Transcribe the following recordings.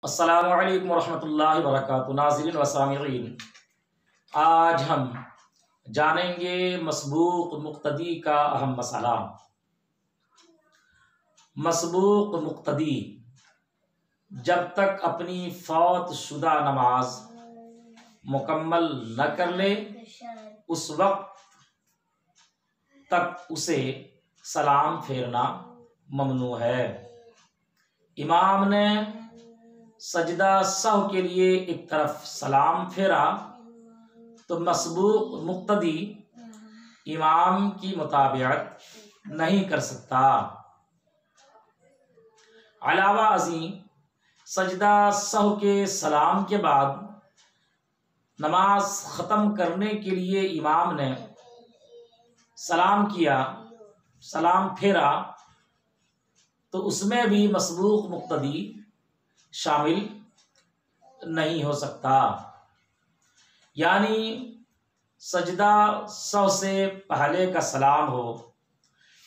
अस्सलामु अलैकुम वरहमतुल्लाहि वबरकातुहू। नाज़रीन व सामिईन, आज हम जानेंगे मसबूक मुक्तदी का अहम मसला। मसबूक मुक्तदी जब तक अपनी फौत शुदा नमाज मुकम्मल न कर ले उस वक्त तक उसे सलाम फेरना ममनू है। इमाम ने सजदा सहव के लिए एक तरफ सलाम फेरा तो मसबूक मुक्तदी इमाम की मुताबिअत नहीं कर सकता। अलावा अज़ीं सजदा सहव के सलाम के बाद नमाज ख़त्म करने के लिए इमाम ने सलाम किया, सलाम फेरा तो उसमें भी मसबूक मुक्तदी शामिल नहीं हो सकता। यानी सजदा सहव से पहले का सलाम हो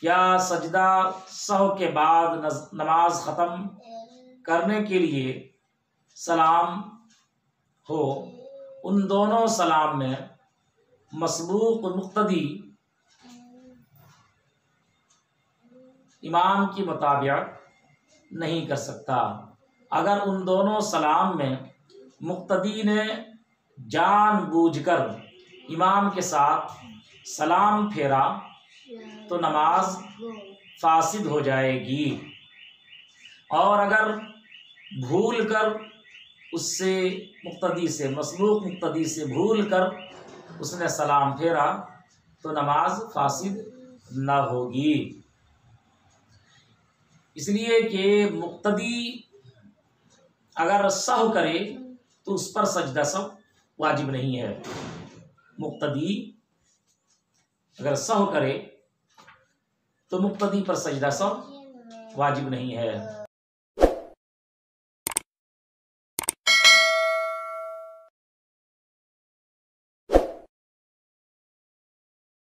या सजदा सहव के बाद नमाज ख़त्म करने के लिए सलाम हो, उन दोनों सलाम में मसबूक मुक्तदी इमाम की मुताबिअत नहीं कर सकता। अगर उन दोनों सलाम में मुक्तदी ने जानबूझकर इमाम के साथ सलाम फेरा तो नमाज फासिद हो जाएगी, और अगर भूल कर उससे मुक्तदी से मसबूक मुक्तदी से भूल कर उसने सलाम फेरा तो नमाज फासिद न होगी। इसलिए कि मुक्तदी अगर सहव करे तो उस पर सजदा सहव वाजिब नहीं है। मुक्तदी अगर सहव करे तो मुक्तदी पर सजदा सहव वाजिब नहीं है।